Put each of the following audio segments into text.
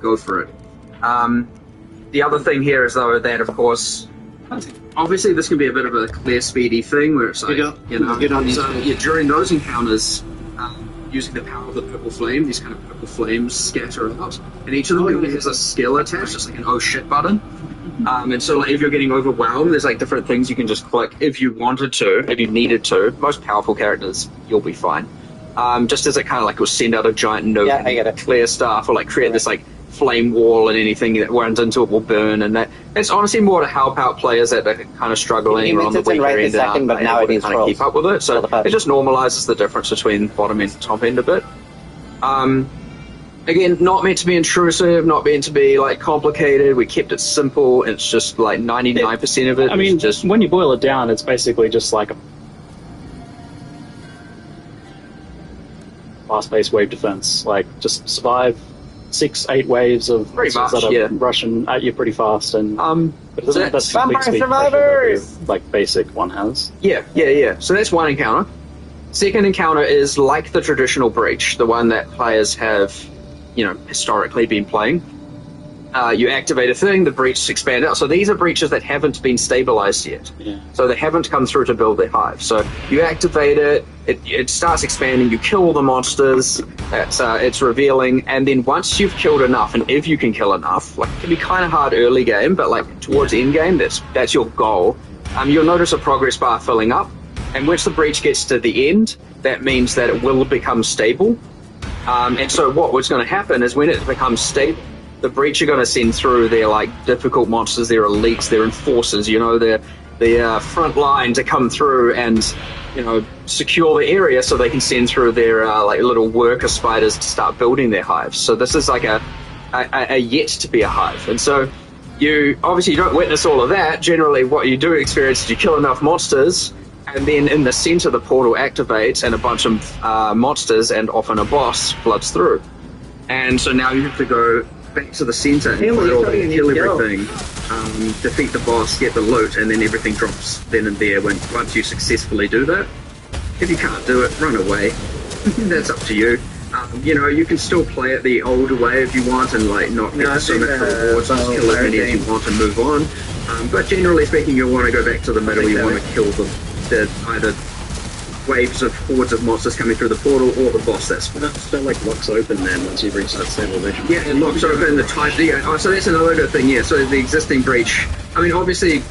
go for it. The other thing here is, though, that, of course, obviously this can be a bit of a clear, speedy thing where it's like, during those encounters, using the power of the purple flame, these kind of purple flames scatter out, and each of them has a skill attached, just like an oh shit button. And so like, if you're getting overwhelmed, there's like different things you can just click if you wanted to, if you needed to. Most powerful characters, you'll be fine. Just as it kind of like will send out a giant note, clear stuff, or like create this like flame wall, and anything that runs into it will burn. And it's honestly more to help out players that are kind of struggling or on the weaker end, but now it needs kind of keep up with it. So it just normalizes the difference between bottom end and top end a bit. Again, not meant to be intrusive, not meant to be like complicated. We kept it simple. It's just like 99% of it. I mean, just when you boil it down, it's basically just like a fast-paced wave defense. Like, just survive 6-8 waves of monsters that are rushing at you pretty fast, and but it doesn't have that complete speed pressure that like basic one has. Yeah. So that's one encounter. Second encounter is like the traditional breach, the one that players have, historically been playing. You activate a thing, the breaches expand out. So these are breaches that haven't been stabilized yet. So they haven't come through to build their hive. So you activate it, it starts expanding, you kill the monsters, it's revealing, and then once you've killed enough, and if you can kill enough, like it can be kind of hard early game, but like towards end game, that's your goal. You'll notice a progress bar filling up, and once the breach gets to the end, that means that it will become stable. And so what's going to happen is when it becomes stable, the breach are going to send through their like difficult monsters, their elites, their enforcers, their front line to come through and secure the area, so they can send through their like little worker spiders to start building their hives. So this is like a yet to be a hive, and so you don't witness all of that. Generally, what you do experience is you kill enough monsters, and then in the center the portal activates, and a bunch of monsters and often a boss floods through, and so now you have to go back to the center and kill everything, defeat the boss, get the loot, and then everything drops then and there once you successfully do that. If you can't do it, run away. That's up to you. You can still play it the older way if you want, and like not get so much rewards, just kill as many as you want and move on. But generally speaking, you'll want to go back to the middle. You want to kill the either waves of hordes of monsters coming through the portal, or the boss that's still like locks open then once you've reached that stabilization. Yeah, it locks open the type. So that's another good thing. Yeah, so the existing breach, I mean, obviously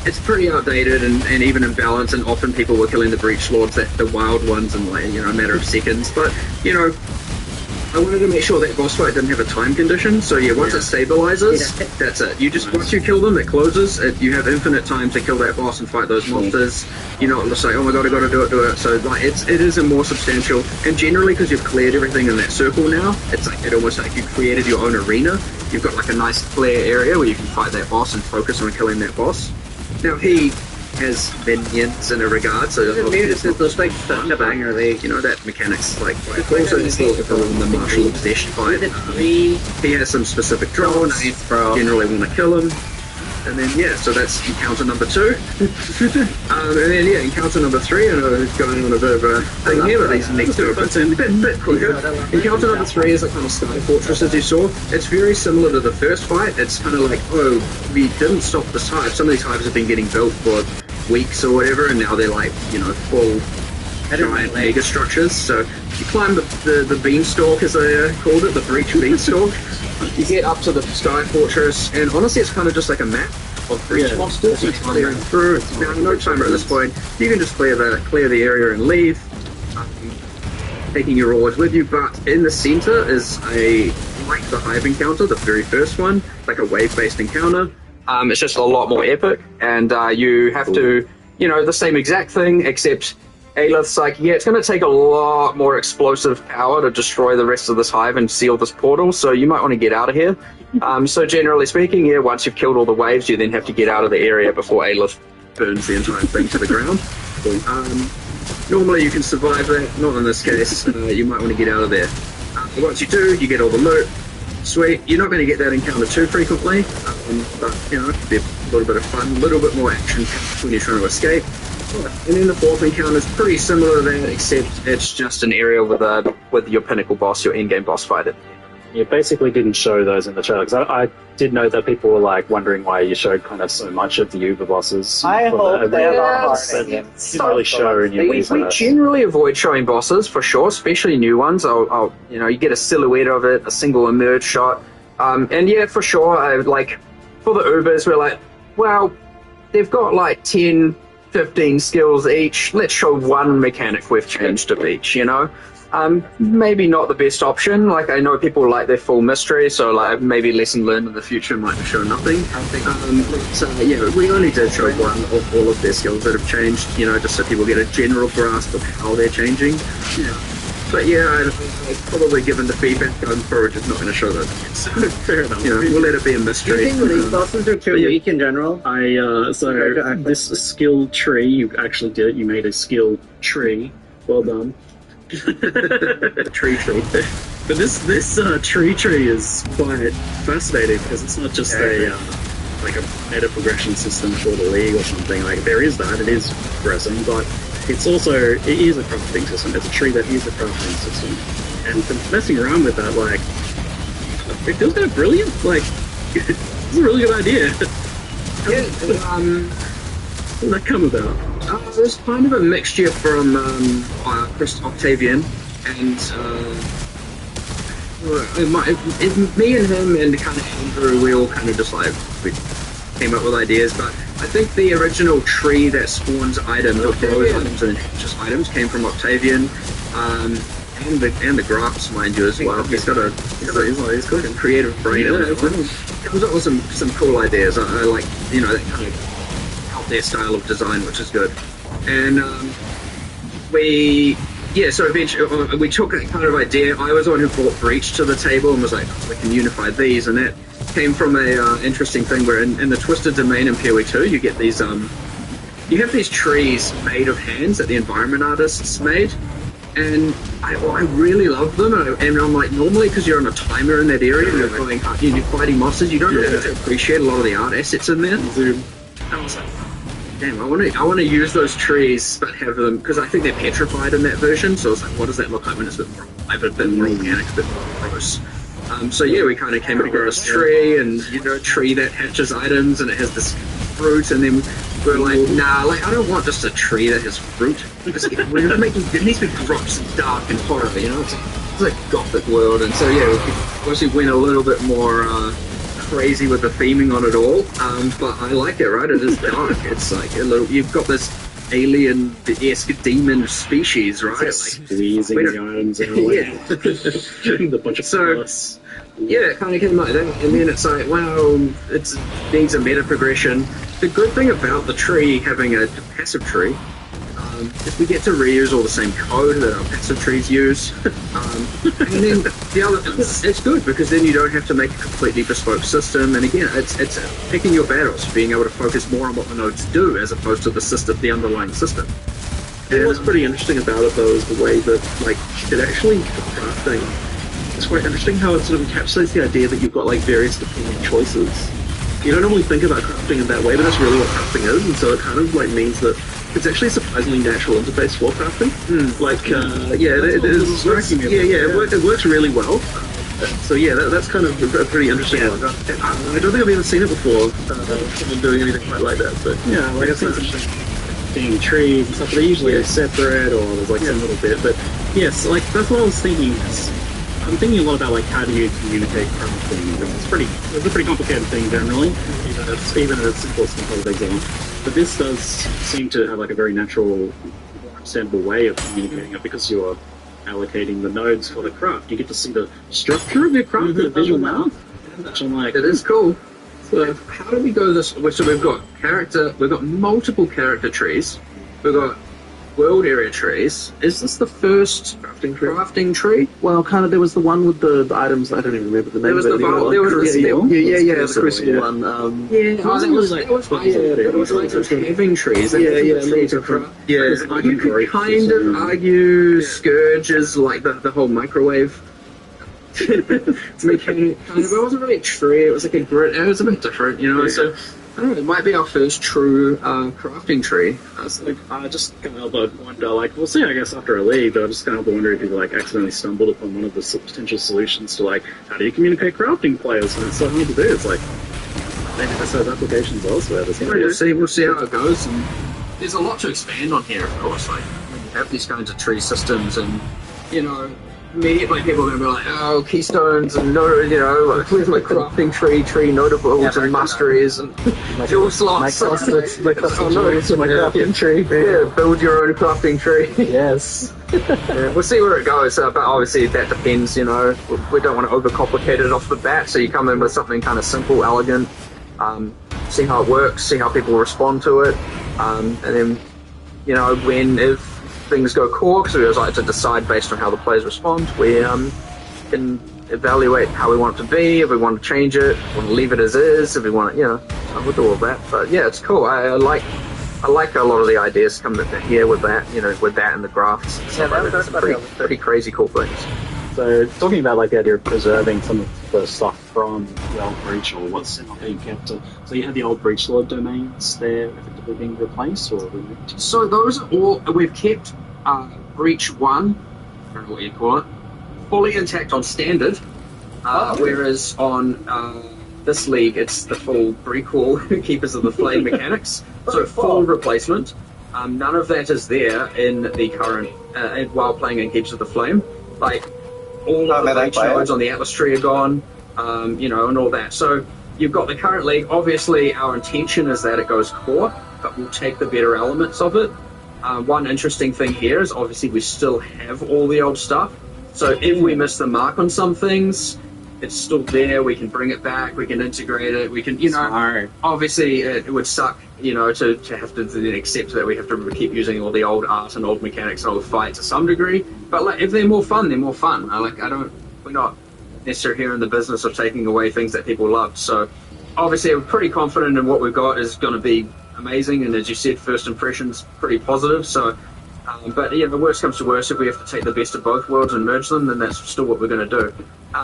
it's pretty outdated and even imbalanced, and often people were killing the breach lords, the wild ones, in like a matter of seconds. But I wanted to make sure that boss fight didn't have a time condition. So once it stabilizes, that's it. Once you kill them, it closes. You have infinite time to kill that boss and fight those monsters. You're not just like, oh my god, I gotta do it. So like, it is a more substantial, and generally because you've cleared everything in that circle now, it's like almost like you created your own arena. You've got like a nice clear area where you can fight that boss and focus on killing that boss. Now he has minions in a regard, so those like thunderbang, or that mechanic's like also it's still in the martial obsession fight. He has some specific drones. Generally want to kill him, and then so that's encounter number 2. And then encounter number 3. I know it's going on a bit of a thing here, but these next to a bit quicker. Encounter number 3 is a kind of sky fortress, as you saw. It's very similar to the first fight. It's kind of like, we didn't stop this hive. Some of these hives have been getting built for weeks or whatever, and now they're like full giant mega structures. So you climb the beanstalk, as they called it, the breach beanstalk. You get up to the sky fortress, and honestly it's kind of just like a map of breach monsters. You clearing through. Now no timer at this point. You can just clear the area and leave, taking your rewards with you. But in the center is like the hive encounter, the very first one, like a wave-based encounter. It's just a lot more epic, and you have to, the same exact thing, except Aelith's like, it's going to take a lot more explosive power to destroy the rest of this hive and seal this portal, so you might want to get out of here. So generally speaking, once you've killed all the waves, you then have to get out of the area before Aelith burns the entire thing to the ground. Normally you can survive that, not in this case. You might want to get out of there. Once you do, you get all the loot. Sweet. You're not going to get that encounter too frequently, but it could be a little bit of fun, a little bit more action when you're trying to escape. And then the fourth encounter is pretty similar to that, except it's just an area with your pinnacle boss, your endgame boss fight. You basically didn't show those in the trailer, because I did know that people were like wondering why you showed kind of so much of the Uber bosses. I hope they have a heart you didn't really show in your we generally avoid showing bosses for sure, especially new ones. I'll you get a silhouette of it, a single emerge shot, and yeah, for sure. For the Ubers, we're like, well, they've got like 10, 15 skills each. Let's show one mechanic we've changed of each. Maybe not the best option. Like, I know people like their full mystery, so like maybe lesson learned in the future might show nothing. We only did show one of all of their skills that have changed, just so people get a general grasp of how they're changing. Yeah. But yeah, I've probably given the feedback going forward, just not going to show those. Fair enough. We'll let it be a mystery. Do you think these bosses are too weak in general? This skill tree, you actually did it. You made a skill tree. Well done. tree. But this tree is quite fascinating, because it's not just a meta progression system for the league or something. Like, there is that, it is progressing, but it is a crafting system. It's a tree that is a crafting system, and from messing around with that, like, it feels kind of brilliant. Like, it's a really good idea. How did that come about? It was kind of a mixture from Chris Octavian and me and him and kind of Andrew. We all kind of just we came up with ideas, but I think the original tree that spawns items or grows items and just items came from Octavian, and the graphs, mind you, as well. He's got a creative brain. Comes up with some cool ideas. I like that kind of their style of design, which is good. And so eventually we took that kind of idea. I was the one who brought Breach to the table and was like, we can unify these, and that came from a interesting thing where in the Twisted Domain in POE2 you get these you have these trees made of hands that the environment artists made, and I really love them, and I'm like, normally because you're on a timer in that area and you're fighting monsters, you don't really appreciate a lot of the art assets in there. And I was like, damn, I want to use those trees, but have them, because I think they're petrified in that version. So it's like, what does that look like when it's a bit more alive, a bit more organic, a bit more gross? We kind of came up with this tree, and tree that hatches items, and it has this fruit, and then we're like, nah, I don't want just a tree that has fruit. It needs to be gross and dark and horror, It's like a gothic world, and so we obviously went a little bit more crazy with the theming on it all, but I like it, right? It is dark. It's like you've got this alien-esque demon species, right? Squeezing the items out. The bunch of plus. Yeah, it kind of came like that, and then it's like, well, it needs a meta progression. The good thing about the tree having a passive tree is we get to reuse all the same code that our passive trees use. And then it's good, because then you don't have to make a completely bespoke system. And again, it's picking your battles, being able to focus more on what the nodes do as opposed to the underlying system. And what's pretty interesting about it, though, is the way that it actually crafting. It's quite interesting how it sort of encapsulates the idea that you've got various dependent choices. You don't normally think about crafting in that way, but that's really what crafting is, and so it kind of means that it's actually a surprisingly natural interface for crafting. It works really well. So that's kind of a pretty interesting one. I don't think I've even seen it before, someone doing anything quite like that. But yeah, I've seen some being trees and stuff. They're usually separate, or there's some little bit. But yes, that's what I was thinking. I'm thinking a lot about how do you communicate crafting. It's a pretty complicated thing generally, even at its simplest composed exam. But this does seem to have a very natural, understandable way of communicating it, because you're allocating the nodes for the craft. You get to see the structure of your craft in a visual map, which I'm like, it is cool. So how do we go this? So we've got multiple character trees. We've got world area trees. Is this the first crafting tree? Well, kind of. There was the one with the items. I don't even remember the name. There was the Crucible one. That was having trees. You could kind of argue Scourge is the whole microwave mechanic. Kind of. It wasn't really a tree. It was like a grid. It was a bit different, So I don't know, it might be our first true crafting tree. I just can't help but wonder, like, we'll see, I guess, after a league, but I just can't help but wonder if you, like, accidentally stumbled upon one of the potential solutions to, like, how do you communicate crafting players when it's so hard to do? It's like, maybe this has applications elsewhere. We'll see how it goes. And there's a lot to expand on here, of course. Like, when you have these kinds of tree systems, and, you know, immediately people are going to be like, oh, keystones and like crafting tree notables and masteries and fuel slots. My crafting tree. Yeah, build your own crafting tree. Yes. Yeah, we'll see where it goes, but obviously that depends. You know, we don't want to overcomplicate it off the bat. So you come in with something kind of simple, elegant, see how it works, see how people respond to it, and then if things go core, because we always like to decide based on how the players respond. We can evaluate how we want it to be, if we want to change it, if we want to leave it as is, if we want to, we'll do all that. But yeah, it's cool. I like a lot of the ideas coming here with that, with that and the graphs. Yeah, that's pretty crazy cool things. So talking about like the idea of preserving some of the stuff from the old breach, or what's not being kept. So you have the old breach lord domains there effectively being replaced or removed. So those are all we've kept. Breach 1, I don't know what you call it, fully intact on standard, whereas on this league it's the full Breakwall Keepers of the Flame mechanics. So full replacement. None of that is there in the current while playing in Keepers of the Flame. Like, all of the breach nodes on the Atlas tree are gone, and all that. So you've got the current league. Obviously, our intention is that it goes core, but we'll take the better elements of it. One interesting thing here is obviously we still have all the old stuff. So if we miss the mark on some things, it's still there. We can bring it back. We can integrate it. We can, obviously it would suck, to have to then accept that we have to keep using all the old art and old mechanics and old fight to some degree. But like, if they're more fun, they're more fun. We're not necessarily here in the business of taking away things that people loved. So obviously I'm pretty confident in what we've got is going to be amazing. And as you said, first impressions pretty positive. So, but yeah, the worst comes to worst, if we have to take the best of both worlds and merge them, then that's still what we're going to do.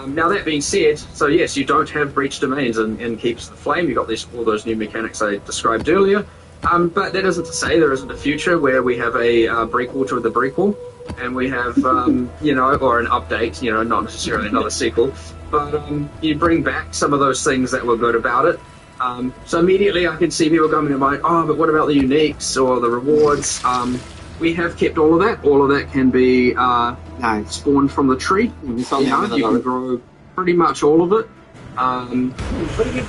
Now that being said, so yes, you don't have breach domains in Keeps the Flame. You've got all those new mechanics I described earlier. But that isn't to say there isn't a future where we have a Breakwall to the Breakwall, and we have, or an update, not necessarily another sequel, but you bring back some of those things that were good about it. So immediately I can see people coming to mind, but what about the uniques or the rewards? We have kept all of that. All of that can be spawned from the tree. You can grow pretty much all of it.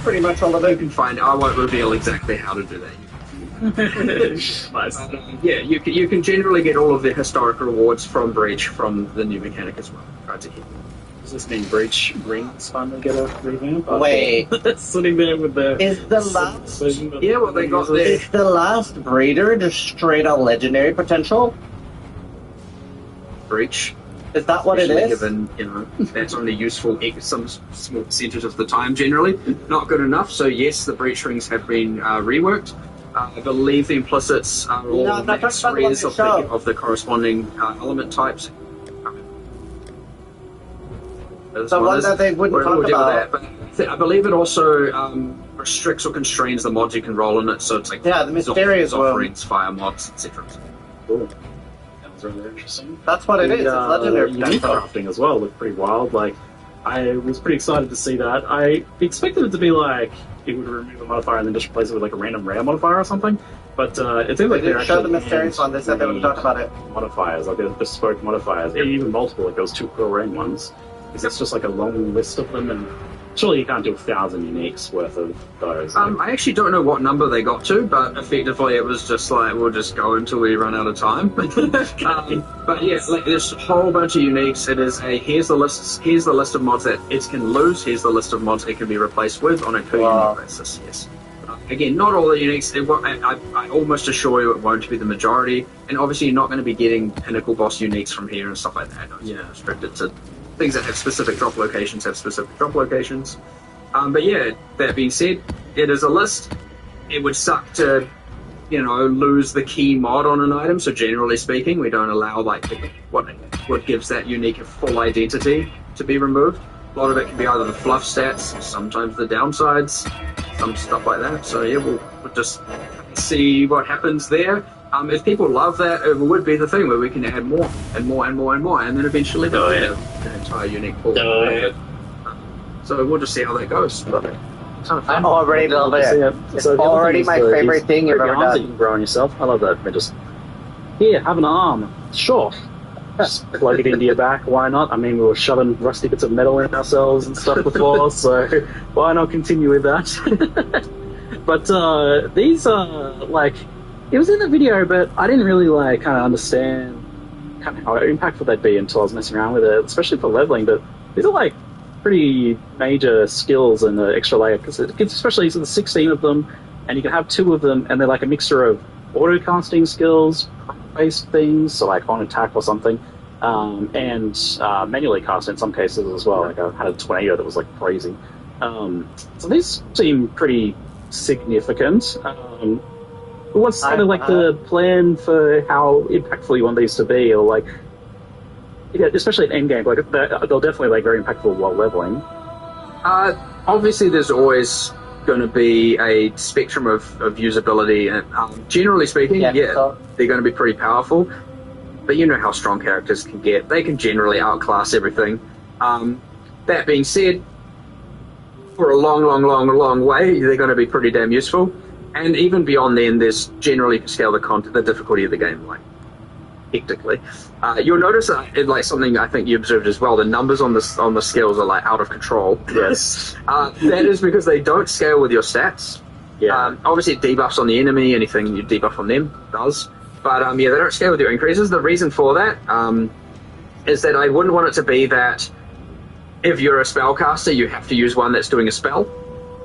Pretty much all of it. You can find. I won't reveal exactly how to do that. Nice. You can generally get all of the historic rewards from Breach from the new mechanic as well. Try to keep. Does this mean Breach Rings finally get a revamp? Wait, sitting there with the is the last? They got there. Is the last breeder just straight up legendary potential? Breach. Is that what it is? Given, that's only useful some small percentage of the time generally. Not good enough, so yes, the Breach Rings have been reworked. I believe the implicits are all max rares of the corresponding element types. The one that they wouldn't talk about. But I believe it also restricts or constrains the mods you can roll in it, so it's like the mysterious offerings, fire mods, etc. Cool. Really interesting. That's what it is. It's legendary. Unique crafting as well looked pretty wild. Like, I was pretty excited to see that. I expected it to be like it would remove a modifier and then just replace it with like a random rare modifier or something. But it seems like they didn't show the mysterious one. They said they would talk about it. Modifiers, like bespoke modifiers, even multiple, like those 2 core rain ones. Because it's just like a long list of them, and surely you can't do 1,000 uniques worth of those. I actually don't know what number they got to, but effectively it was just like, we'll just go until we run out of time. But yeah, like, there's a whole bunch of uniques. It is here's the list of mods that it can lose, here's the list of mods it can be replaced with on a per unique basis, yes. Again, not all the uniques, I almost assure you it won't be the majority, and obviously you're not going to be getting pinnacle boss uniques from here and stuff like that. Restrict it to things that have specific drop locations have specific drop locations. But yeah, that being said, it is a list. It would suck to, lose the key mod on an item. So generally speaking, we don't allow what gives that unique a full identity to be removed. A lot of it can be either the fluff stats, sometimes the downsides, some stuff like that. So yeah, we'll just see what happens there. If people love that, it would be the thing where we can add more and more and more and more, and then eventually they'll have an entire unique pool. So we'll just see how that goes. I'm already love it. It's already my favorite thing you've ever done. You can grow on yourself. I love that. I mean, just here, have an arm. Sure. Just plug it into your back. Why not? I mean, we were shoving rusty bits of metal in ourselves and stuff before, so why not continue with that? But these are like, it was in the video, but I didn't really like kind of understand kind of how impactful they'd be until I was messing around with it, especially for leveling. But these are like pretty major skills and the extra layer, because it gives, especially so there's 16 of them, and you can have 2 of them, and they're like a mixture of auto casting skills, based things, so like on attack or something, and manually cast in some cases as well. Like I had a tornado that was like crazy. So these seem pretty significant. What's kind of like the plan for how impactful you want these to be, or like, yeah, especially in Endgame, like they'll definitely like very impactful while leveling. Obviously, there's always going to be a spectrum of usability, and generally speaking, they're going to be pretty powerful. But you know how strong characters can get; they can generally outclass everything. That being said, for a long way, they're going to be pretty damn useful. And even beyond then, there's generally scale the difficulty of the game, like hectically. You'll notice like something I think you observed as well. The numbers on the skills are like out of control. Yes, that is because they don't scale with your stats. Yeah. Obviously, it debuffs on the enemy. Anything you debuff on them does. But yeah, they don't scale with your increases. The reason for that is that I wouldn't want it to be that if you're a spellcaster, you have to use one that's doing a spell.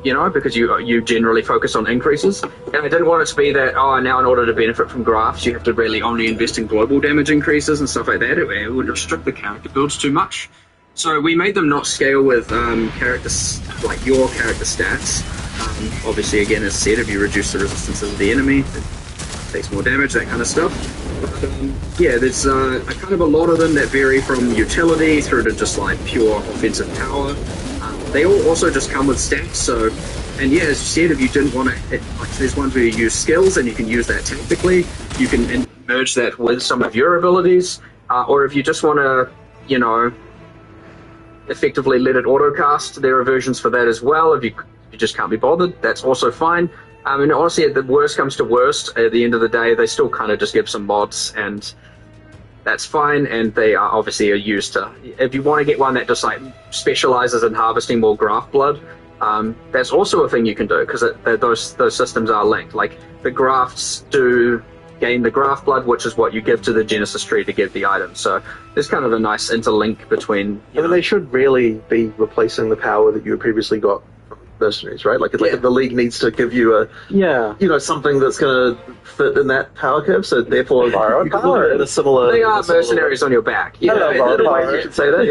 You know, because you generally focus on increases. And I didn't want it to be that, now in order to benefit from graphs, you have to really only invest in global damage increases and stuff like that. It would restrict the character builds too much. So we made them not scale with characters, like your character stats. Obviously, again, as said, if you reduce the resistance of the enemy, it takes more damage, that kind of stuff. But, yeah, there's a kind of a lot of them that vary from utility through to just like pure offensive power. They all also just come with stats, so, and yeah, as you said, if you didn't want to, like, there's ones where you use skills and you can use that tactically, you can merge that with some of your abilities, or if you just want to, you know, effectively let it autocast, there are versions for that as well. If you just can't be bothered, that's also fine. And honestly, if the worst comes to worst, at the end of the day, they still kind of just give some mods, and that's fine, and they are obviously used to, if you want to get one that just like specializes in harvesting more graft blood, that's also a thing you can do, because those systems are linked. Like the grafts do gain the graft blood, which is what you give to the Genesis tree to get the item. So there's kind of a nice interlink between. I mean, they should really be replacing the power that you had previously got from mercenaries, right? Like if the league needs to give you a something that's going to fit in that power curve, so therefore you can put it in a similar. They are mercenaries on your back. Yeah, you should say that.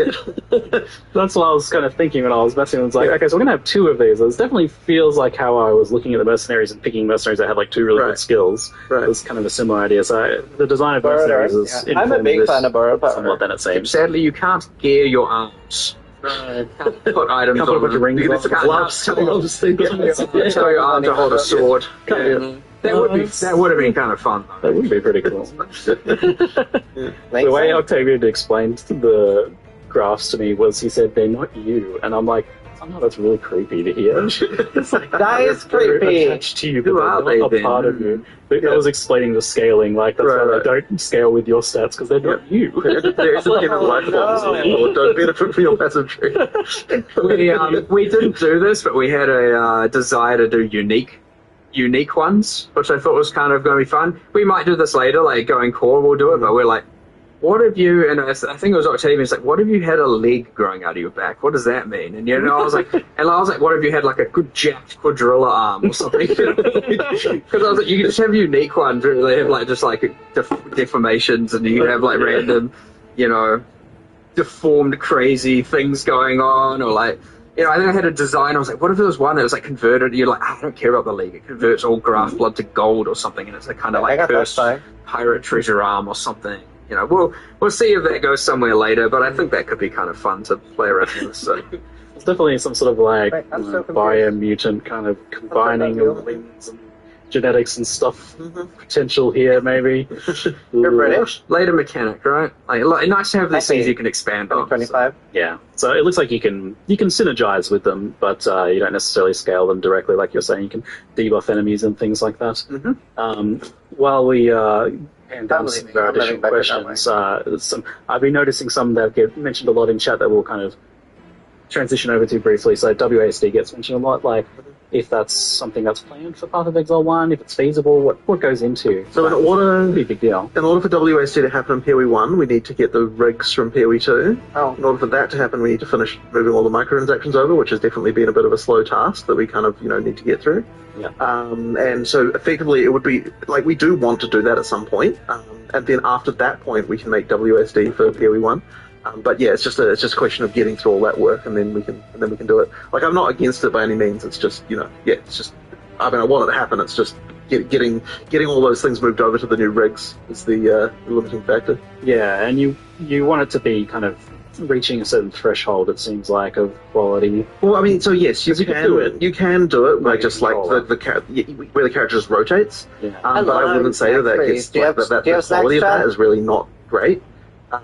Yeah. That's what I was kind of thinking when I was messing. It's like, okay, so we're gonna have 2 of these. This definitely feels like how I was looking at the mercenaries and picking mercenaries that had like 2 really good skills. Right. It was kind of a similar idea. So the design of mercenaries is I'm a big fan of borrowed power. Somewhat than it seems. Sadly, you can't gear your arms. Can't put items Can't put a bunch of rings on. Gloves. Tell your arm to hold a sword. That would have been kind of fun. That would be pretty cool. The way Octavian explained the graphs to me was, he said, they're not you. And I'm like, somehow that's really creepy to hear. It's like, that is creepy. Attached to you, but they're not a part of you. But I was explaining the scaling, like, that's why they don't scale with your stats, because they're not you. They're given life forms, or don't benefit from your passive tree. We didn't do this, but we had a desire to do unique ones, which I thought was kind of going to be fun. We might do this later, like going core, we'll do it, but we're like, what if you, and I think it was Octavian's like, what if you had a leg growing out of your back? What does that mean? And I was like, what if you had like a good jacked quadrilla arm or something? Because I was like, you can just have unique ones where they have like just like deformations, and you can have like random, deformed crazy things going on, or like, I think I had a design. I was like, what if there was one that was like converted? You're like, I don't care about the league. It converts all graft blood to gold or something, and it's a kind of like cursed pirate treasure arm or something. you know, we'll see if that goes somewhere later. But I think that could be kind of fun to play around with. So. It's definitely some sort of like so biomutant kind of combining of limbs and genetics and stuff potential here, maybe. You're British. Later mechanic, right? Like nice to have these things you can expand on. 25. So. Yeah, so it looks like you can synergize with them, but you don't necessarily scale them directly, like you're saying. You can debuff enemies and things like that. While we hand down some of our additional questions, I've been noticing some that get mentioned a lot in chat that we'll kind of transition over to briefly. So WASD gets mentioned a lot, like if that's something that's planned for Path of Exile 1, if it's feasible, what goes into so in order, it'd be a big deal. In order for WASD to happen in POE 1, we need to get the rigs from POE 2. In order for that to happen, we need to finish moving all the microtransactions over, which has definitely been a bit of a slow task that we kind of need to get through. Yeah. And so effectively it would be like we do want to do that at some point, and then after that point we can make WASD for POE 1. But yeah, it's just a question of getting through all that work, and then we can do it. Like, I'm not against it by any means. It's just it's just, I mean, I want it to happen. It's just getting all those things moved over to the new rigs is the limiting factor. Yeah, and you want it to be kind of reaching a certain threshold. It seems like of quality. Well, I mean, so yes, you can do it. You can do it by just like where the character just rotates. Yeah. But I wouldn't say that gets the quality of that is really not great. Like,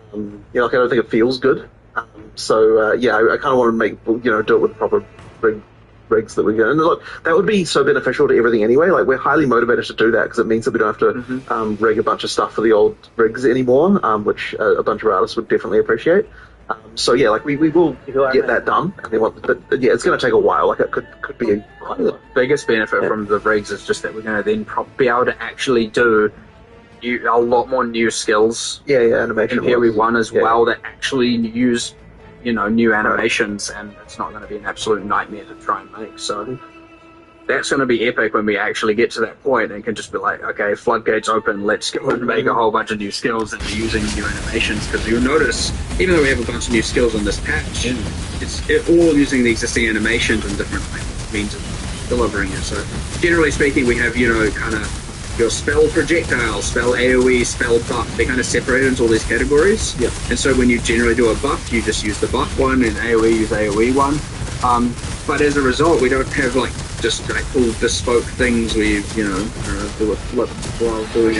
I don't think it feels good. I kind of want to make do it with the proper rigs that we get. And look, that would be so beneficial to everything anyway. Like, we're highly motivated to do that because it means that we don't have to rig a bunch of stuff for the old rigs anymore, which a bunch of artists would definitely appreciate. We will get that done. And then it's going to take a while. Like, it could be the biggest benefit from the rigs is just that we're going to then be able to actually do a lot more new skills. Animation in POE 1 as well that actually use new animations, and it's not going to be an absolute nightmare to try and make. So that's going to be epic when we actually get to that point and can just be like, okay, floodgates open, let's go and make a whole bunch of new skills that are using new animations. Because you'll notice, even though we have a bunch of new skills on this patch, it's all using the existing animations and different means of delivering it. So generally speaking, we have kind of your spell projectile, spell AoE, spell buff. They kind of separate into all these categories. Yeah. And so when you generally do a buff, you just use the buff one, and AoE use AoE one. But as a result, we don't have just cool bespoke things where you do a flip while doing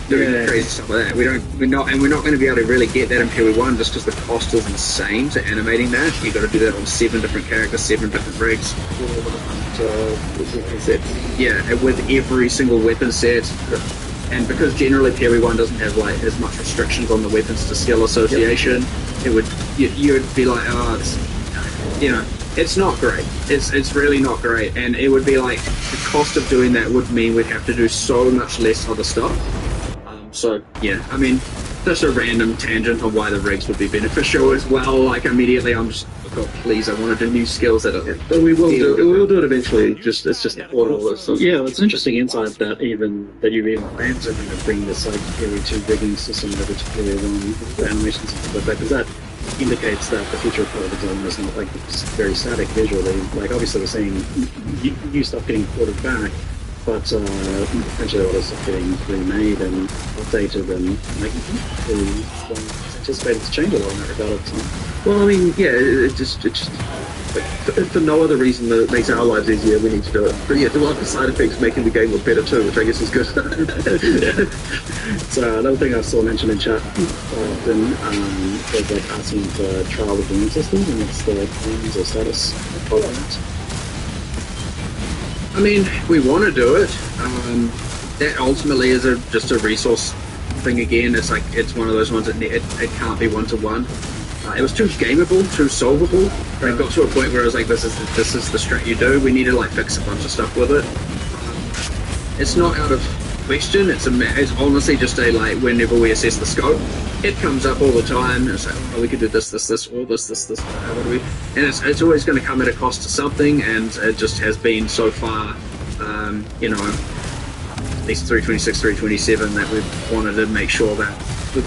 doing crazy stuff like that. We're not going to be able to really get that in POE 1 just because the cost is insane to animating that. You've got to do that on 7 different characters, 7 different rigs. With every single weapon set. And because generally POE 1 doesn't have as much restrictions on the weapons to skill association, you'd be like, it's not great. It's really not great, and it would be like the cost of doing that would mean we'd have to do so much less other stuff. I mean, just a random tangent on why the rigs would be beneficial as well. Like, immediately I'm just, oh, please, I want to do new skills that are. But we will do it eventually. It's just all this stuff. Yeah, it's an interesting insight that you've even planned to bring this POE 2 rigging system over to POE 1 animations and stuff like that, because that indicates that the future of Path of Exile is not very static visually. Like, obviously we're seeing new stuff getting ported back, but potentially a lot of stuff getting remade and updated, and it's anticipated to change a lot in that regard. Well, I mean, it just for no other reason that it makes our lives easier, we need to do it. But yeah, there are side effects making the game look better too, which I guess is good. So another thing I saw mentioned in chat often was asking for trial of the immune system, and what's the plans or status of that. I mean, we want to do it. That ultimately is just a resource thing again. It's one of those ones that it can't be one-to-one. It was too gameable, too solvable. And it got to a point where I was like, this is the strat you do. We need to fix a bunch of stuff with it. It's not out of question. It's honestly just whenever we assess the scope, it comes up all the time. It's like, oh, we could do this, or this. What do we? And it's always going to come at a cost to something, and it just has been so far. At least 326, 327, that we've wanted to make sure that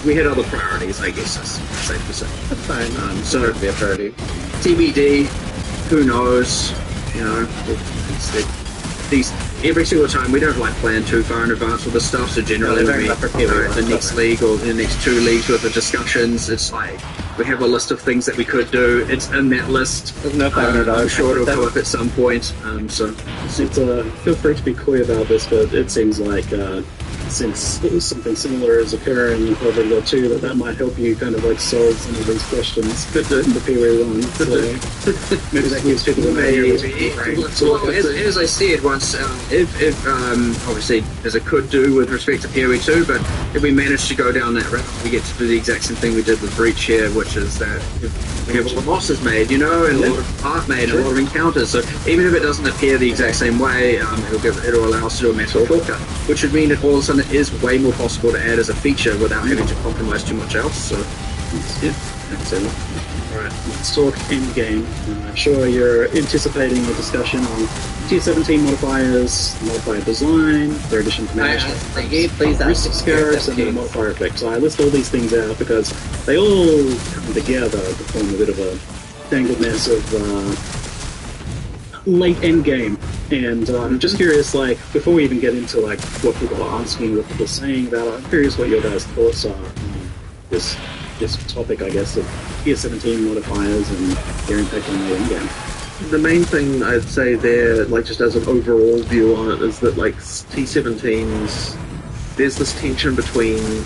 we had other priorities, I guess it's safe to say. That's fine. So it'd be a priority. TBD, who knows? these every single time. We don't like plan too far in advance with the stuff, so generally when we the next league or the next 2 leagues with the discussions, it's like we have a list of things that we could do. It's in that list. I'm sure it'll come up at some point. So feel free to be coy about this, but it seems like since something similar is occurring in World War II, that might help you kind of like solve some of these questions in the POE1. So maybe that gives people an idea. Well, as I said once, if obviously as it could do with respect to POE2, but if we manage to go down that route, we get to do the exact same thing we did with Breach here, which is that we have all the bosses made, and a lot of art made, and a lot of encounters. So even if it doesn't appear the exact same way, it'll allow us to do a massive shortcut, which would mean that all of a sudden it is way more possible to add as a feature without having to compromise too much else. So yeah, excellent. Alright, let's talk Endgame. I'm sure you're anticipating the discussion on Tier 17 modifiers, modifier design, their addition to management, heuristic scarabs, and the modifier effects. So I list all these things out because they all come together to form a bit of a tangled mess of late Endgame. And I'm just curious, like, before we even get into like what people are asking, what people are saying about it, I'm curious what your guys' thoughts are on this topic, I guess, of Tier 17 modifiers and their impact on the endgame. The main thing I'd say there, like just as an overall view on it, is that like T17s, there's this tension between,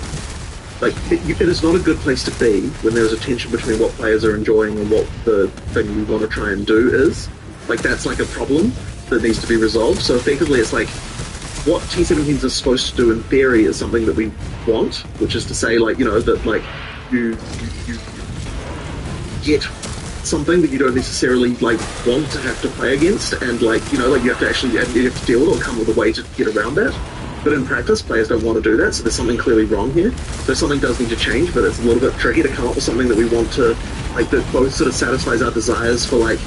like, it is not a good place to be when there's a tension between what players are enjoying and what the thing you want to try and do is. Like, that's like a problem that needs to be resolved. So effectively it's like, what T17s are supposed to do in theory is something that we want, which is to say, like, that like you get something that you don't necessarily like want to have to play against, and like you have to actually you have to deal with it or come with a way to get around that. But in practice, players don't want to do that, so there's something clearly wrong here. So something does need to change, but it's a little bit tricky to come up with something that we want to, like, that both sort of satisfies our desires for, like,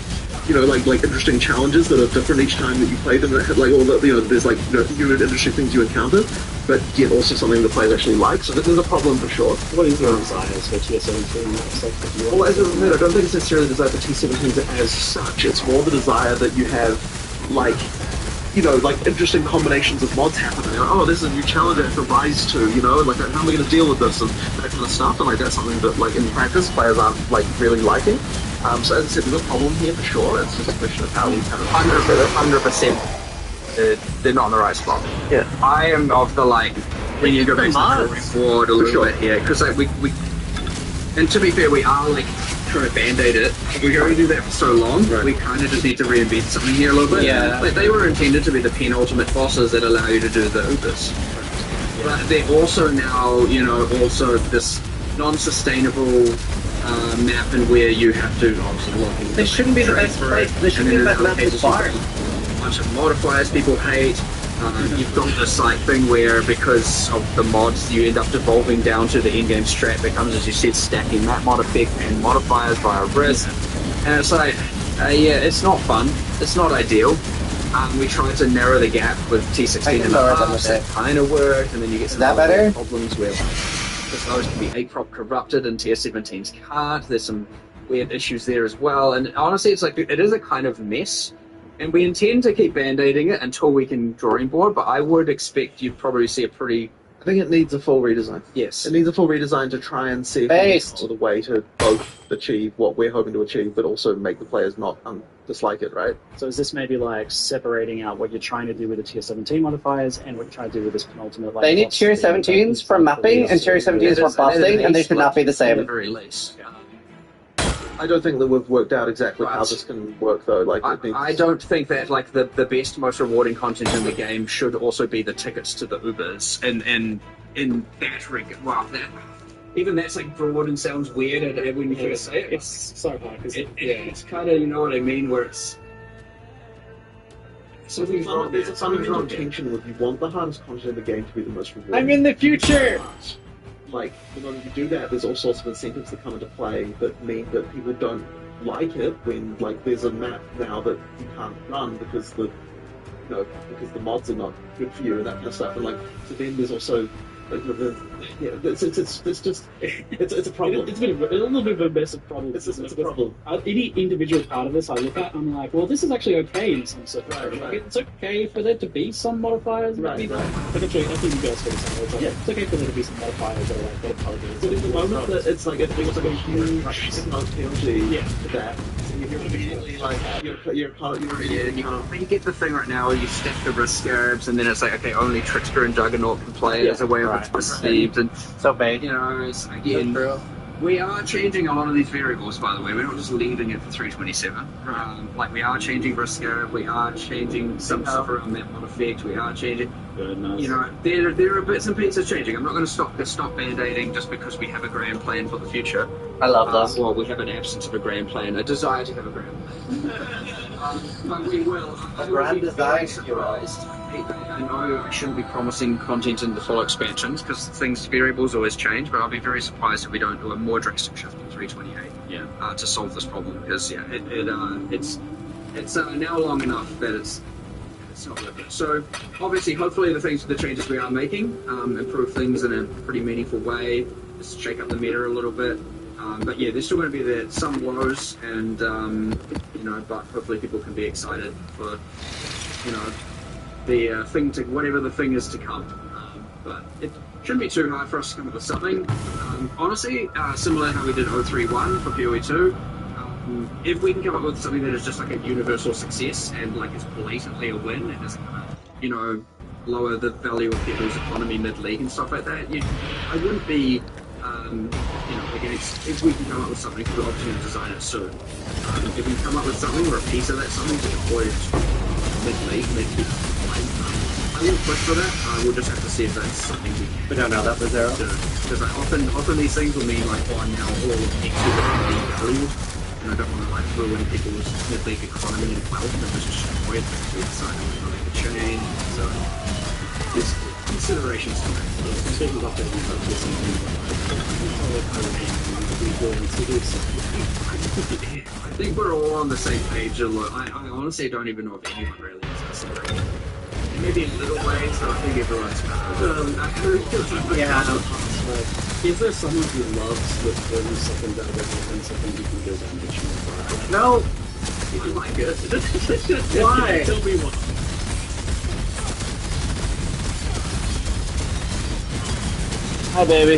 like interesting challenges that are different each time that you play them. That, like, all the, there's like new and interesting things you encounter, but yet also something the players actually like. So there's a problem for sure. What is your desires for Tier 17? Well, as I said, I don't think it's necessarily the desire for T17s as such. It's more the desire that you have, like, like interesting combinations of mods happening. Oh, there's a new challenge I have to rise to, like, how am I going to deal with this and that kind of stuff. And like that's something that, like, in practice players aren't like really liking. So as I said, there's a problem here for sure. It's just a question of how we kind of 100%. They're not in the right spot. Yeah, I am of the, like, when you go back to the reward a little bit here, because like we and to be fair, we are like trying to band-aid it. We're going to do that for so long. Right. We kind of just need to reinvent something here a little bit. Yeah. Like, they were intended to be the penultimate bosses that allow you to do the Ubers. Right. But they're also now, also this non-sustainable map, and where you have to obviously lock in. They shouldn't be the best place. They shouldn't be the best map to fire. A bunch of modifiers people hate. You've got this like thing where, because of the mods, you end up devolving down to the in-game strat becomes, as you said, stacking map mod effect and modifiers via risk. And it's like, yeah, it's not fun. It's not ideal. We tried to narrow the gap with T16 in the past. That kind of worked, and then you get some other problems where those can be APROP corrupted and Tier 17s can't. There's some weird issues there as well. And honestly, it's like, it is a kind of mess. And we intend to keep band-aiding it until we can drawing board, but I would expect you'd probably see a pretty... I think it needs a full redesign. Yes. It needs a full redesign to try and see if it's the way to both achieve what we're hoping to achieve, but also make the players not dislike it, right? So is this maybe like separating out what you're trying to do with the Tier 17 modifiers and what you're trying to do with this penultimate... Like, they need Tier 17s for mapping and Tier 17s for busting, and they should not be the same. At the very least. I don't think that we've worked out exactly how this can work, though. Like, I don't think that, like, the best, most rewarding content in the game should also be the tickets to the Ubers. And in that regard, wow, even that's like rewarding sounds weird when you first say it. It's so hard because it's kind of, you know what I mean, where it's something's wrong. There's a fundamental tension with you want the hardest content in the game to be the most rewarding. I'm in the future. Like, in order to do that, there's all sorts of incentives that come into play that mean that people don't like it when, like, there's a map now that you can't run because the mods are not good for you and that kind of stuff. And like, so then there's also Yeah, it's just it's a problem. It's been a little bit of a massive problem. It's a problem. Any individual part of this I look at, I'm like, well, this is actually okay in some certain Right. Like, it's okay for there to be some modifiers. Right. Like, actually, I think you guys said something. It's okay for there to be some modifiers that are like better colored. But in the moment that it's like a huge PLG. Yeah. That you're immediately like you're You get the thing right now where you stack the risk scarabs, and then it's like, okay, only Trickster and Juggernaut can play it as a way of it's perceived, and So bad. you know, it's, again, we are changing a lot of these variables, by the way. We're not just leaving it for 327. Like, we are changing risk scarab, we are changing some stuff around that mod effect, we are changing. You know, there are bits and pieces changing. I'm not going to stop band-aiding just because we have a grand plan for the future. I love that. Well, we have an absence of a grand plan, a desire to have a grand plan. But we will. A grand desire, you guys. I know I shouldn't be promising content in the full expansions because variables always change, but I'll be very surprised if we don't do a more drastic shift in 328 to solve this problem, because it's now long enough that it's not worth it. So obviously, hopefully the changes we are making improve things in a pretty meaningful way, just shake up the meta a little bit. But yeah, there's still going to be some woes, and but hopefully people can be excited for the whatever the thing is to come. But it shouldn't be too hard for us to come up with something. Honestly, similar to how we did 031 for POE2. If we can come up with something that is just like a universal success and like it's blatantly a win and doesn't lower the value of people's economy mid-league and stuff like that, I wouldn't be against if we can come up with something for the option to design it soon. If we come up with something or a piece of that something to deploy mid-league, I will push for that. We'll just have to see if that's something we can. We don't know that for zero. Because often these things will mean like, oh, now all of X is value. And I don't want to like ruin people's mid-league economy and wealth and just destroy it because we decided we're going to make a change. So there's considerations to make. Speaking of updating I think we're all on the same page. I honestly don't even know if anyone really is considering. Maybe in little ways, but I think everyone's Is there someone who loves the 30 second data and something you can go down the No! I like it. Why? Tell me why. Hi, baby.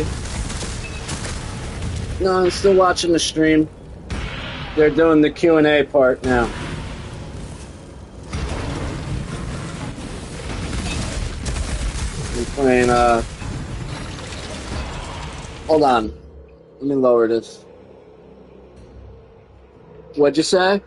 No, I'm still watching the stream. They're doing the Q&A part now. I'm playing, hold on. Let me lower this. What'd you say?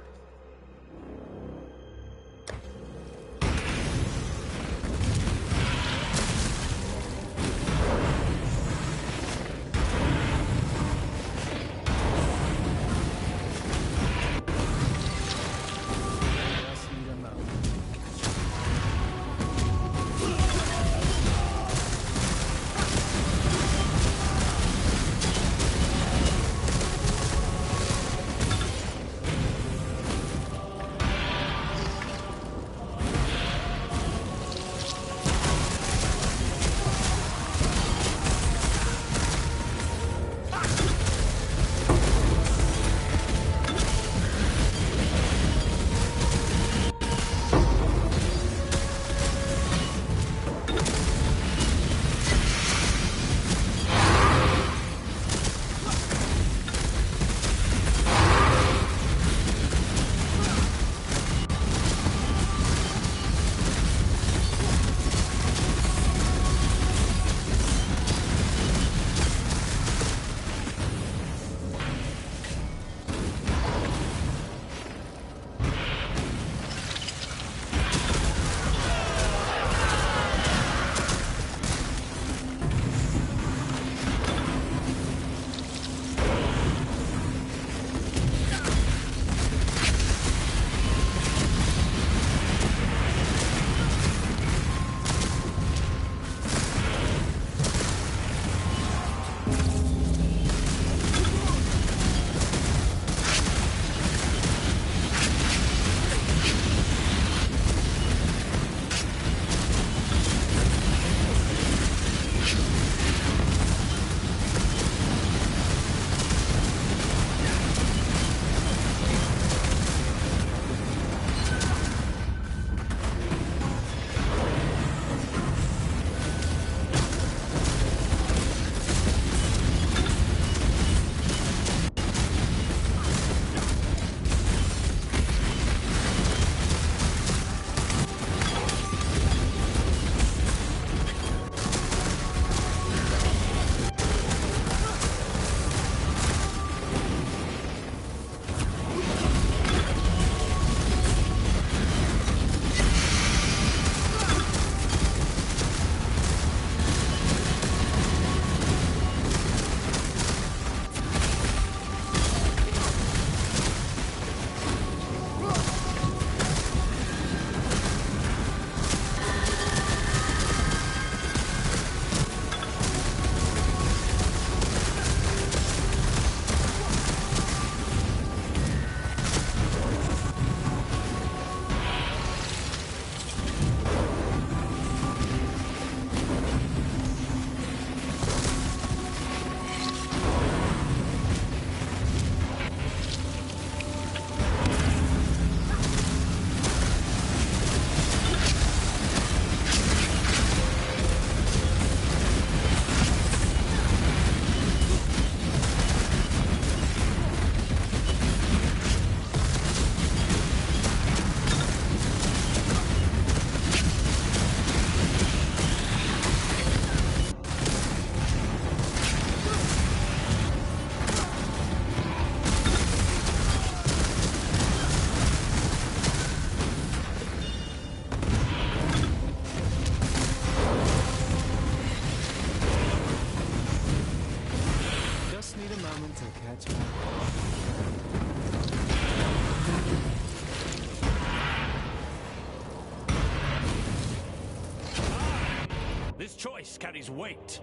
This choice carries weight.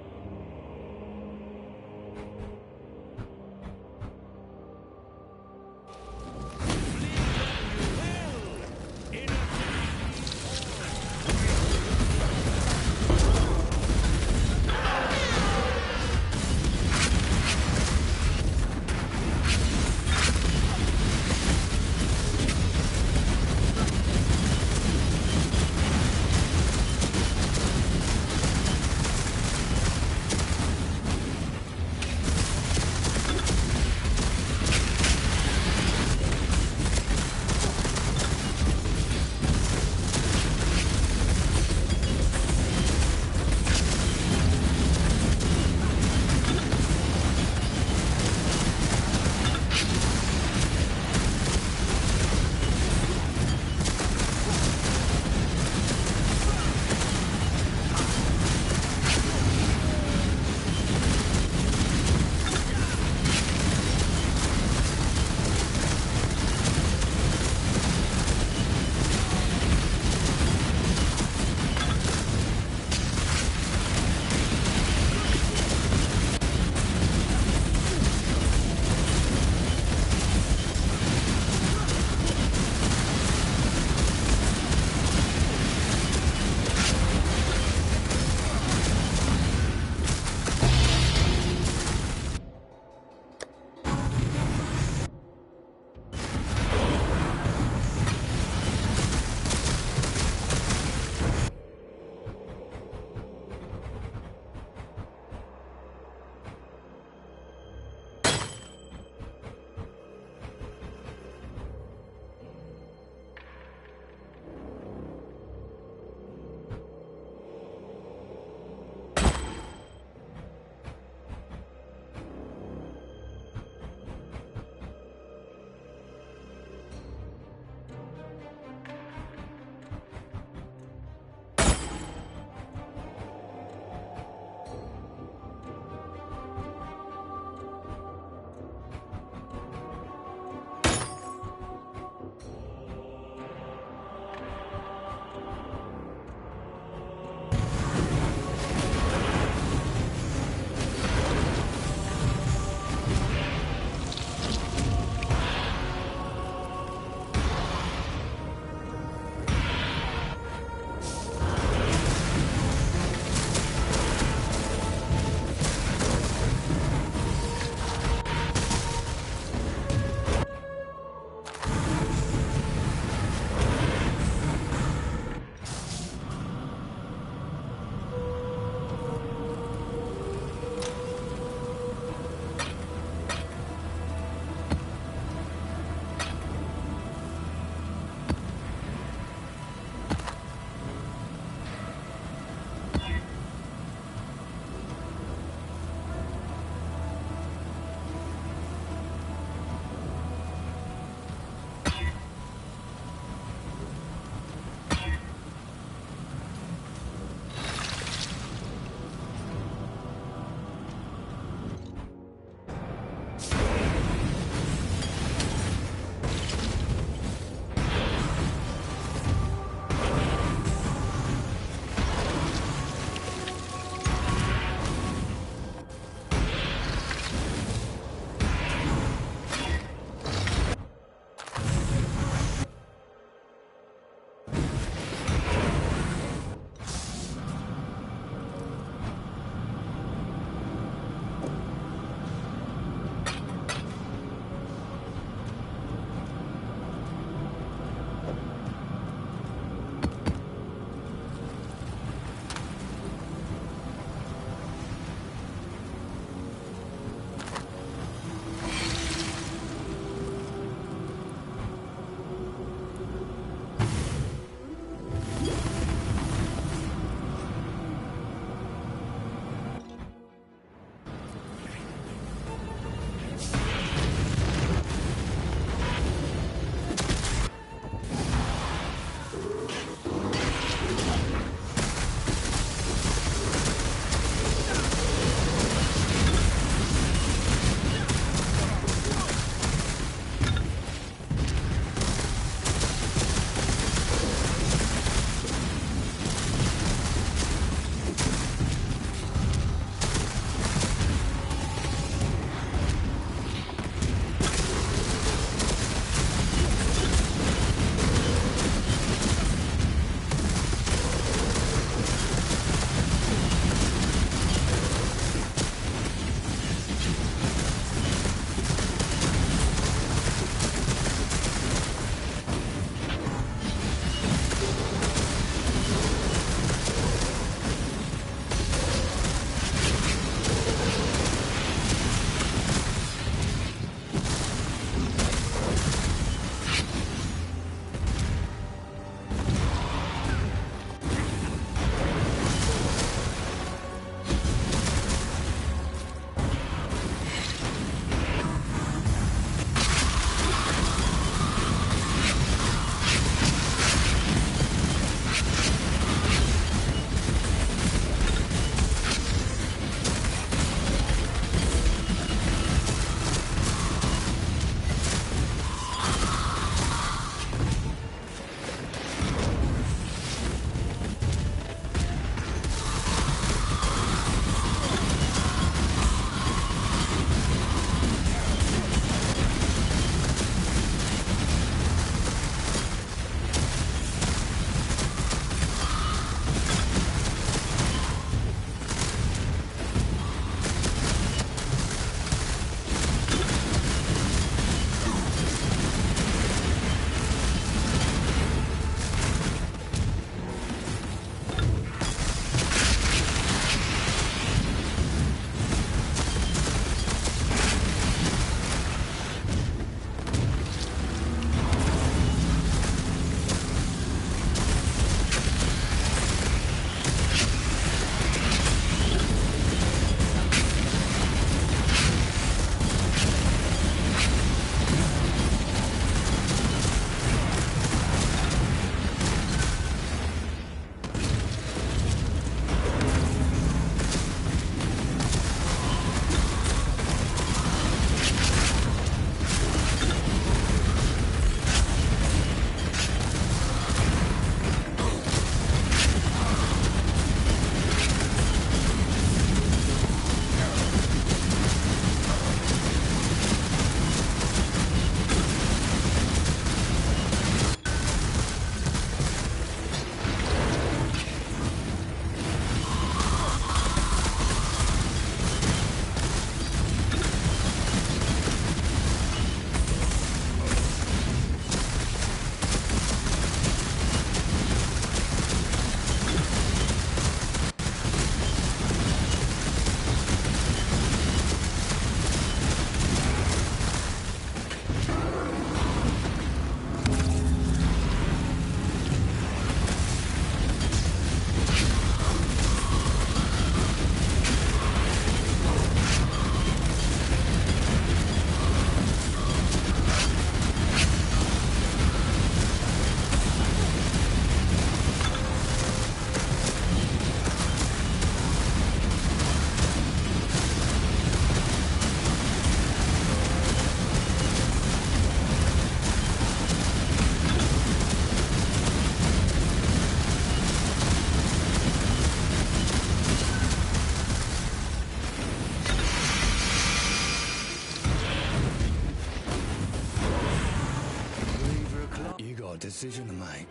decision to make.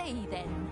Hey then.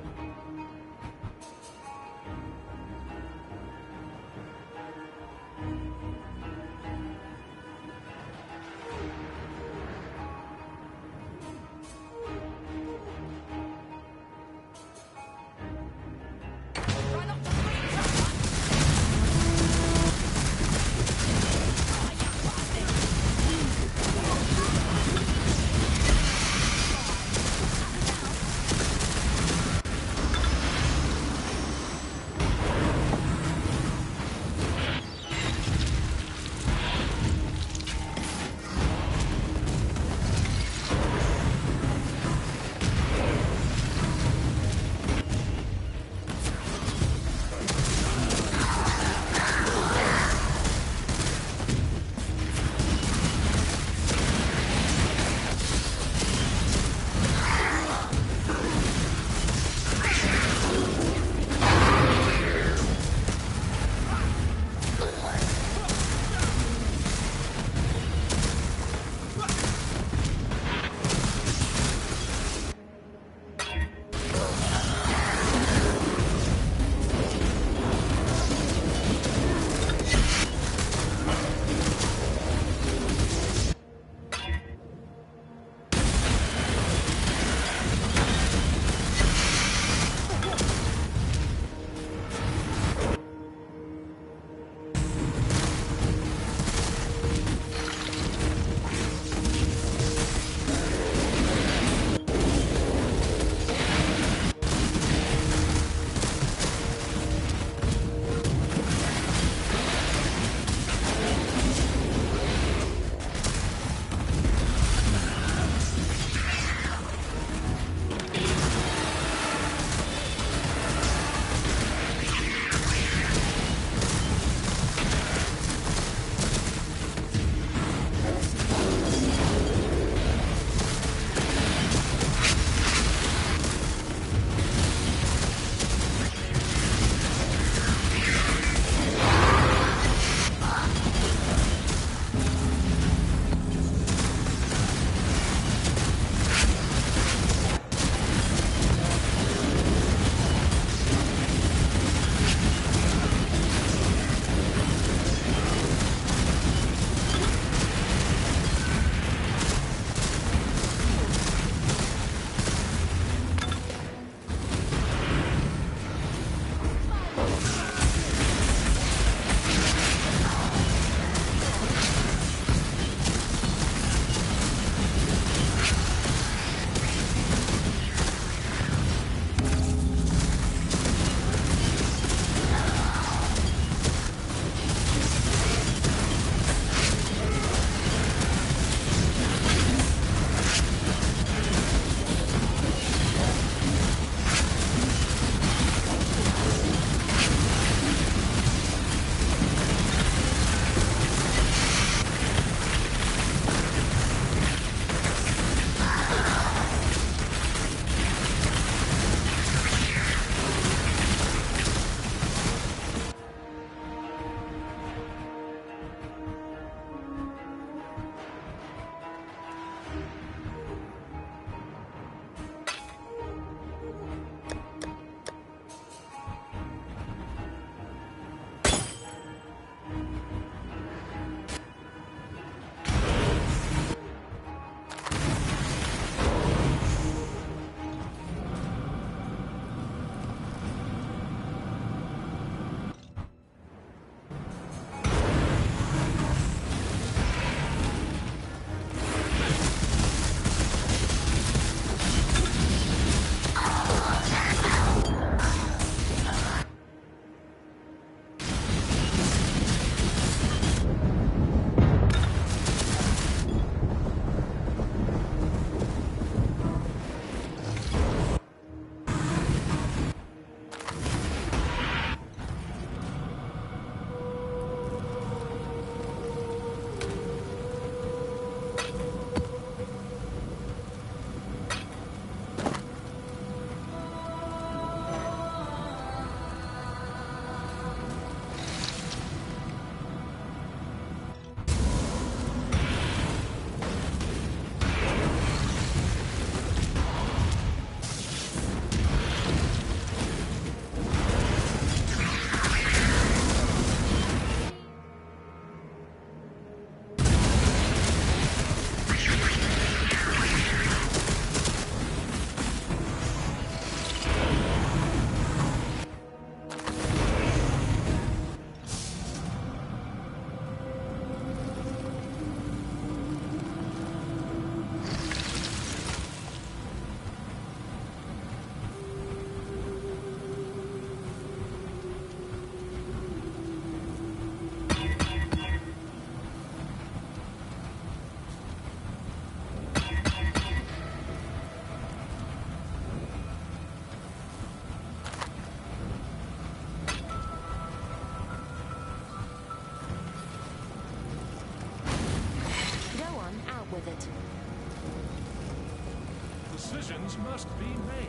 Decisions must be made.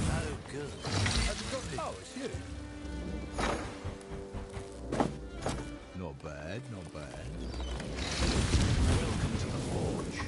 No good. Have you got it? Oh, it's you. Not bad, not bad. Welcome to the forge.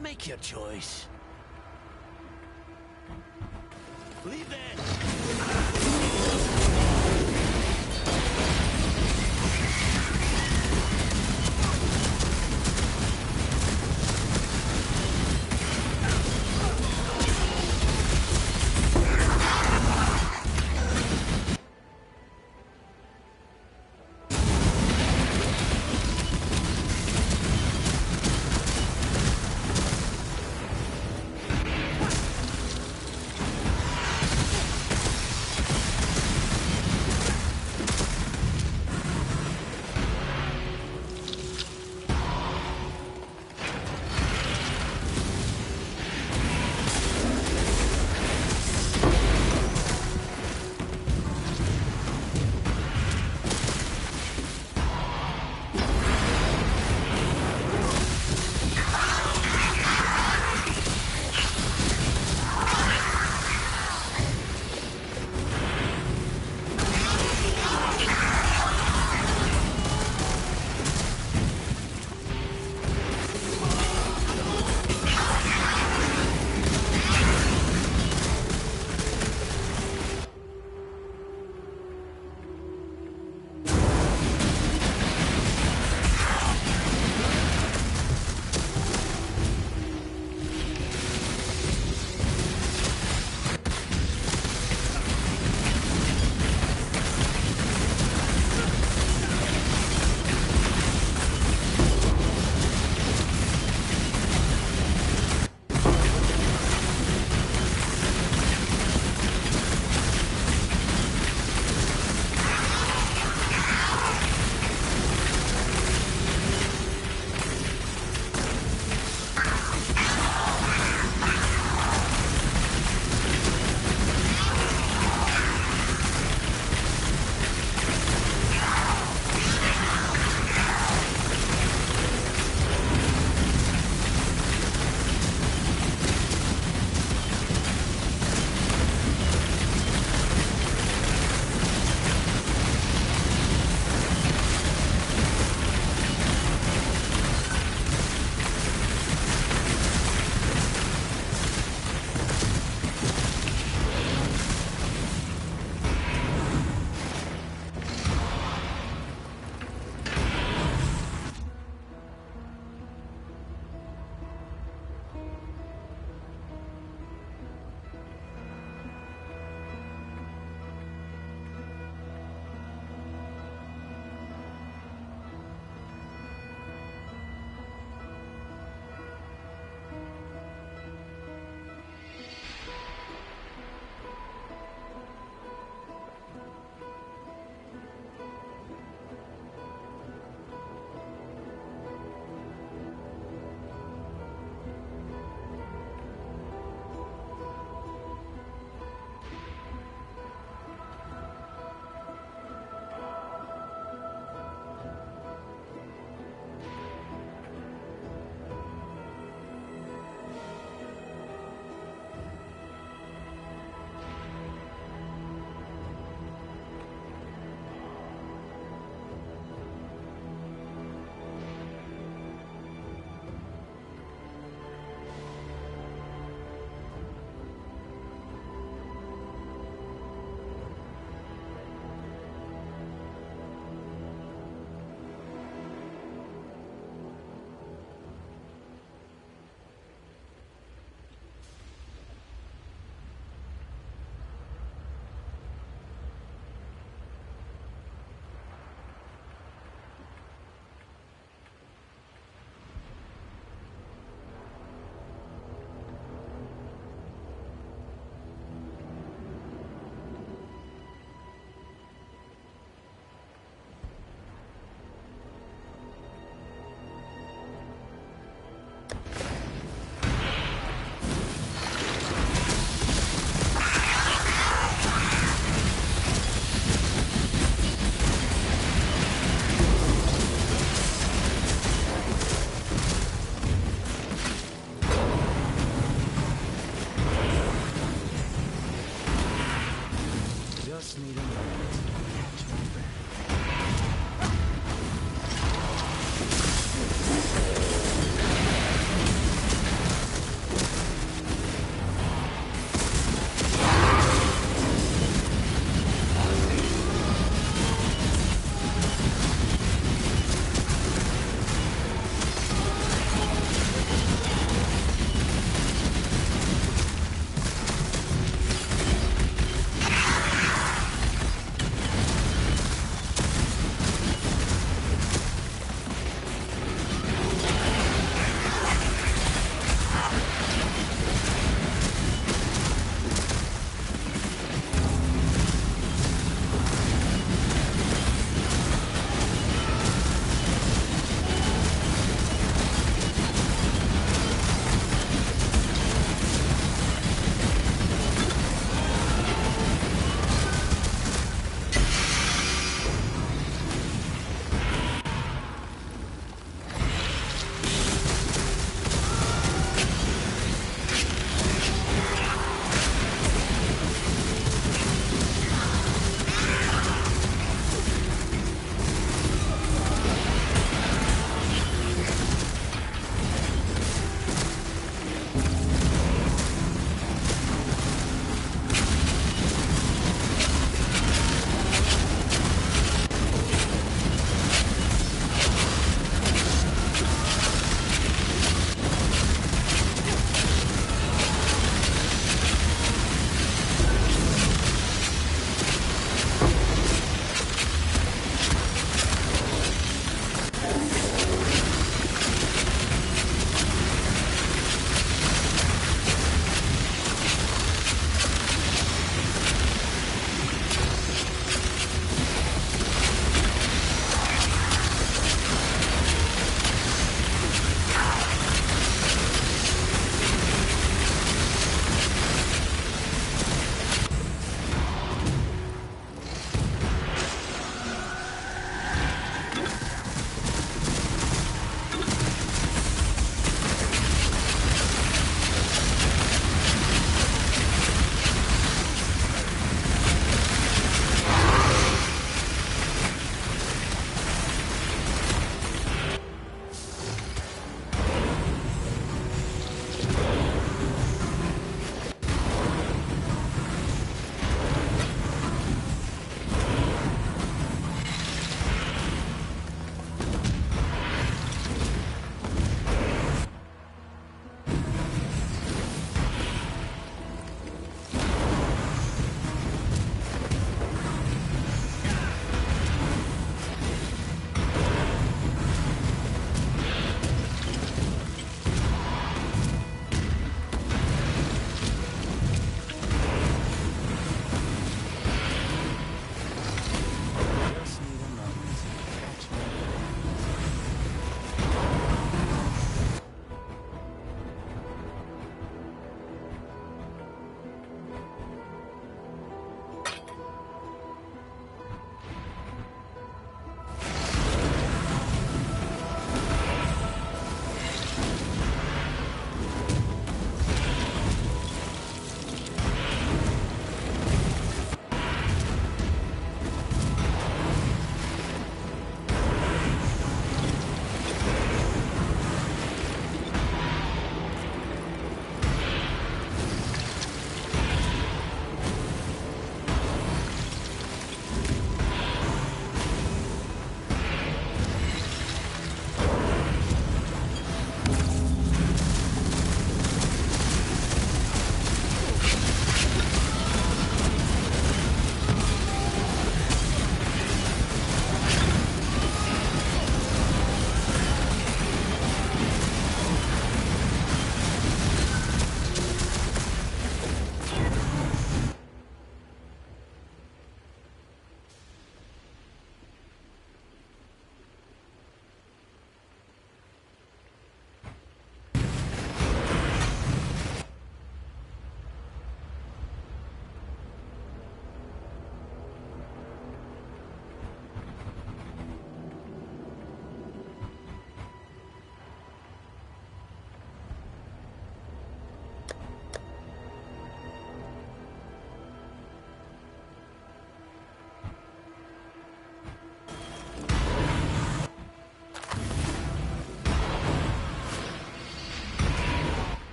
Make your choice. Leave that